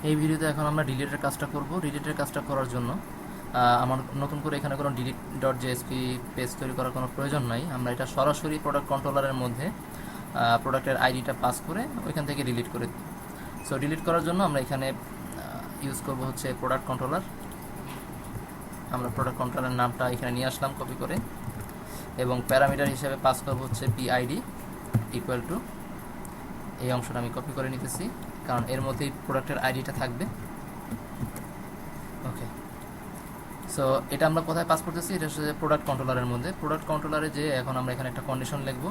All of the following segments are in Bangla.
এই ভিডিওতে এখন আমরা ডিলিটের কাজটা করব। ডিলিটের কাজটা করার জন্য আমার নতুন করে এখানে কোনো ডিলিট ডট জেএসপি পেজ তৈরি করার কোনো প্রয়োজন নাই। আমরা এটা সরাসরি প্রোডাক্ট কন্ট্রোলারের মধ্যে প্রোডাক্টের আইডিটা পাস করে ওইখান থেকে ডিলিট করে দিই। সো ডিলিট করার জন্য আমরা এখানে ইউজ করব হচ্ছে প্রোডাক্ট কন্ট্রোলার। আমরা প্রোডাক্ট কন্ট্রোলারের নামটা এখানে নিয়ে আসলাম কপি করে, এবং প্যারামিটার হিসেবে পাস করব হচ্ছে পিআইডি ইকুয়াল টু, এই অংশটা আমি কপি করে নিতেছি কারণ এর মধ্যেই প্রোডাক্টের আইডিটা থাকবে। ওকে, সো এটা আমরা কোথায় পাস করতেছি? এটা হচ্ছে প্রোডাক্ট কন্ট্রোলারের মধ্যে। প্রোডাক্ট কন্ট্রোলারে যে এখন আমরা এখানে একটা কন্ডিশন লিখব।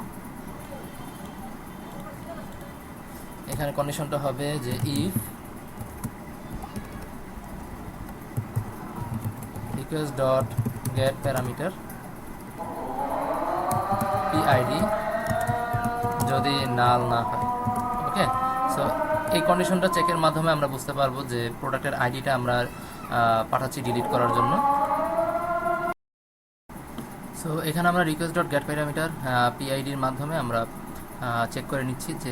এখানে কন্ডিশনটা হবে যে if request dot gate parameter PID যদি নাল না হয়। ওকে, সো এই কন্ডিশনটা চেকের মাধ্যমে আমরা বুঝতে পারবো যে প্রোডাক্টের আইডিটা আমরা পাঠাচ্ছি ডিলিট করার জন্য। সো এখানে আমরা রিকোয়েস্ট ডট গেট প্যারামিটার পিআইডির মাধ্যমে আমরা চেক করে নিচ্ছি যে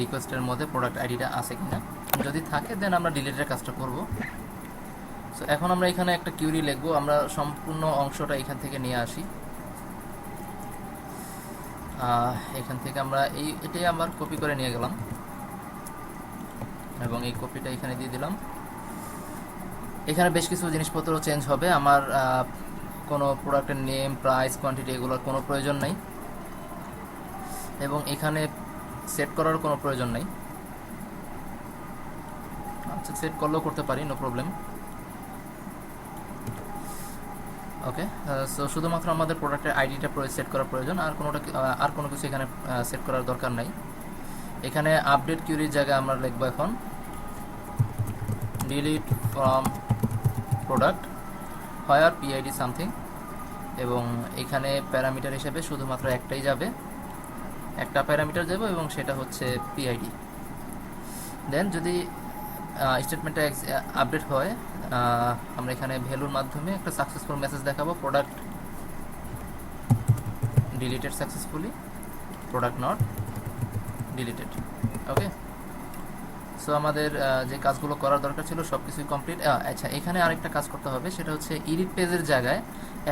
রিকোয়েস্টের মধ্যে প্রোডাক্ট আইডিটা আছে কিনা। যদি থাকে দেন আমরা ডিলিটের কাজটা করব। সো এখন আমরা এখানে একটা কিউরি লিখবো। আমরা সম্পূর্ণ অংশটা এখান থেকে নিয়ে আসি। এখান থেকে আমরা এটাই আবার কপি করে নিয়ে গেলাম এবং এই কপিটা এখানে দিয়ে দিলাম। এখানে বেশ কিছু জিনিসপত্র চেঞ্জ হবে। আমার কোনো প্রোডাক্টের নেম, প্রাইস, কোয়ান্টিটি এগুলোর কোনো প্রয়োজন নাই, এবং এখানে সেট করার কোনো প্রয়োজন নাই। আচ্ছা, সেট করলেও করতে পারি, নো প্রবলেম। ওকে, সো শুধুমাত্র আমাদের প্রোডাক্টের আইডিটা সেট করার প্রয়োজন, আর কোনো কিছু এখানে সেট করার দরকার নাই। এখানে আপডেট কিউরির জায়গায় আমরা লিখবো এখন delete from product where PID something, এবং এখানে প্যারামিটার হিসেবে শুধুমাত্র একটাই যাবে, একটা প্যারামিটার যাবে এবং সেটা হচ্ছে পিআইডি। দেন যদি স্টেটমেন্টটা আপডেট হয়, আমরা এখানে ভ্যালুর মাধ্যমে একটা সাকসেসফুল মেসেজ দেখাবো, product deleted successfully, product not deleted. Okay, so আমাদের যে কাজগুলো করার দরকার ছিল সব কিছুই কমপ্লিট। আচ্ছা, এখানে আরেকটা কাজ করতে হবে, সেটা হচ্ছে এডিট পেজের জায়গায়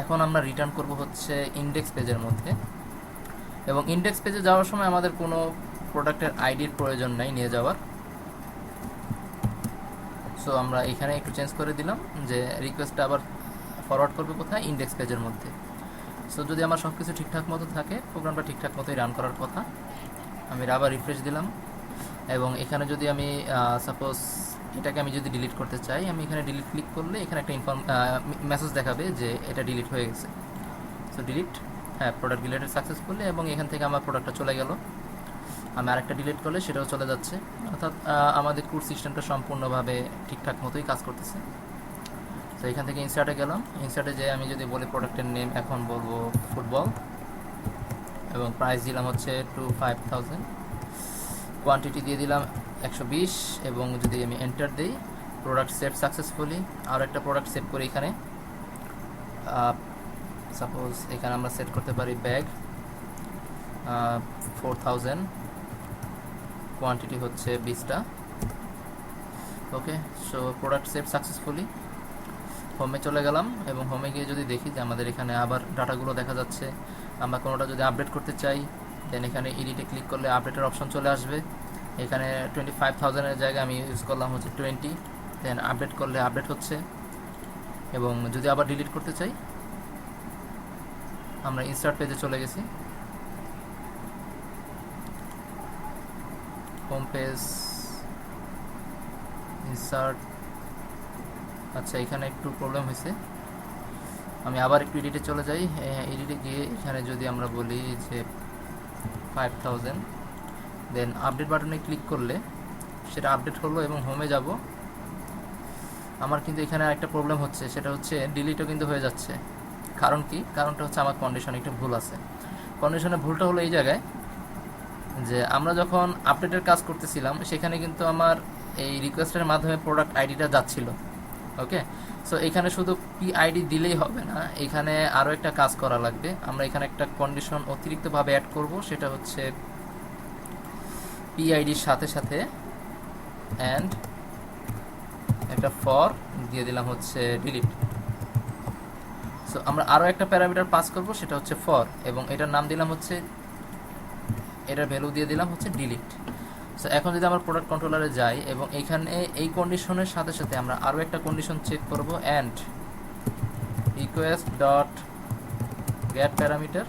এখন আমরা রিটার্ন করব হচ্ছে ইন্ডেক্স পেজের মধ্যে, এবং ইন্ডেক্স পেজে যাওয়ার সময় আমাদের কোনো প্রোডাক্টের আইডির প্রয়োজন নাই নিয়ে যাওয়ার। সো আমরা এখানে একটু চেঞ্জ করে দিলাম যে রিকোয়েস্টটা আবার ফরওয়ার্ড করবে কোথায়? ইন্ডেক্স পেজের মধ্যে। সো যদি আমার সব কিছু ঠিকঠাক মতো থাকে, প্রোগ্রামটা ঠিকঠাক মতোই রান করার কথা। আমি আবার রিফ্রেশ দিলাম, এবং এখানে যদি আমি সাপোজ এটাকে আমি যদি ডিলিট করতে চাই, আমি এখানে ডিলিট ক্লিক করলে এখানে একটা মেসেজ দেখাবে যে এটা ডিলিট হয়ে গেছে। সো ডিলিট, হ্যাঁ, প্রোডাক্ট ডিলিটেড সাকসেসফুলি, এবং এখান থেকে আমার প্রোডাক্টটা চলে গেল। আমি আরেকটা ডিলিট করলে সেটাও চলে যাচ্ছে, অর্থাৎ আমাদের কোড সিস্টেমটা সম্পূর্ণভাবে ঠিকঠাক মতোই কাজ করতেছে। তো এখান থেকে ইনসার্টে গেলাম। ইনসার্টে যেয়ে আমি যদি বলি প্রোডাক্টের নেম, এখন বলবো ফুটবল, এবং প্রাইস দিলাম হচ্ছে 5000, কোয়ান্টিটি দিয়ে দিলাম 120, এবং যদি আমি এন্টার দিই, প্রোডাক্ট সেভ সাকসেসফুলি। আরও একটা প্রোডাক্ট সেভ করি এখানে, সাপোজ এখানে আমরা সেট করতে পারি ব্যাগ, 4000, কোয়ান্টিটি হচ্ছে 20টা। ওকে, সো প্রোডাক্ট সেভ সাকসেসফুলি। হোমে চলে গেলাম, এবং হোমে গিয়ে যদি দেখি যে আমাদের এখানে আবার ডাটাগুলো দেখা যাচ্ছে। আমরা কোনোটা যদি আপডেট করতে চাই, দেন এখানে এডিটে ক্লিক করলে আপডেটের অপশন চলে আসবে। এখানে 25,000-এর জায়গায় আমি ইউজ করলাম হচ্ছে 20, দেন আপডেট করলে আপডেট হচ্ছে। এবং যদি আবার ডিলিট করতে চাই, আমরা ইনসার্ট পেজে চলে গেছি, হোম পেজ, ইনসার্ট। আচ্ছা, এখানে একটু প্রবলেম হয়েছে, আমি আবার একটু এডিটে চলে যাই। এডিটে গিয়ে এখানে যদি আমরা বলি যে 5000, দেন আপডেট বাটনে ক্লিক করলে সেটা আপডেট হলো, এবং হোমে যাব। আমার কিন্তু এখানে আরেকটা প্রবলেম হচ্ছে, সেটা হচ্ছে ডিলিটও কিন্তু হয়ে যাচ্ছে। কারণ কি? কারণটা হচ্ছে আমার কন্ডিশনে একটু ভুল আছে। কন্ডিশনে ভুলটা হলো এই জায়গায় যে আমরা যখন আপডেটের কাজ করতেছিলাম সেখানে কিন্তু আমার এই রিকোয়েস্টের মাধ্যমে প্রোডাক্ট আইডিটা যাচ্ছিল। ওকে, সো এখানে শুধু পিআইডি দিলেই হবে না, এখানে আরও একটা কাজ করা লাগবে। আমরা এখানে একটা কন্ডিশন অতিরিক্তভাবে অ্যাড করব, সেটা হচ্ছে পিআইডির সাথে সাথে অ্যান্ড একটা ফর দিয়ে দিলাম হচ্ছে ডিলিট। সো আমরা আরও একটা প্যারামিটার পাস করব, সেটা হচ্ছে ফর, এবং এটার নাম দিলাম হচ্ছে, এটার ভ্যালু দিয়ে দিলাম হচ্ছে ডিলিট। সো এখন যদি আমরা প্রোডাক্ট কন্ট্রোলারে যাই এবং এইখানে এই কন্ডিশনের সাথে সাথে আমরা আরও একটা কন্ডিশন চেক করব, and request dot gate parameter,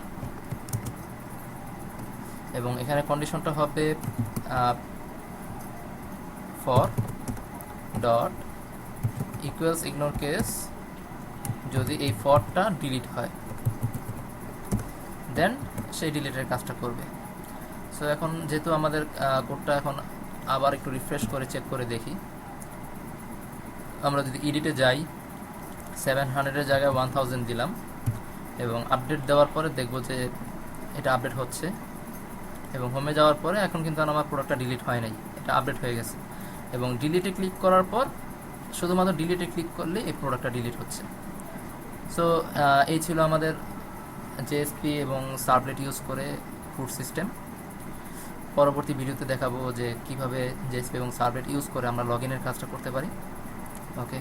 এবং এখানে কন্ডিশনটা হবে for dot equals ignore case যদি এই ফরটা ডিলিট হয়, দেন সেই ডিলিটের কাজটা করবে। সো এখন যেহেতু আমাদের কোডটা এখন আবার একটু রিফ্রেশ করে চেক করে দেখি, আমরা যদি এডিটে যাই 700-এর জায়গায় 1000 দিলাম এবং আপডেট দেওয়ার পরে দেখব যে এটা আপডেট হচ্ছে, এবং হোমে যাওয়ার পরে এখন কিন্তু আর আমার প্রোডাক্টটা ডিলিট হয় নাই, এটা আপডেট হয়ে গেছে। এবং ডিলিটে ক্লিক করার পর শুধুমাত্র ডিলিটে ক্লিক করলে এই প্রোডাক্টটা ডিলিট হচ্ছে। সো এই ছিল আমাদের জেএসপি এবং সার্ভলেট ইউজ করে ফুড সিস্টেম। পরবর্তী ভিডিওতে দেখাবো যে কিভাবে জেএসপি এবং সার্ভলেট ইউজ করে আমরা লগইনের কাজটা করতে পারি। ওকে।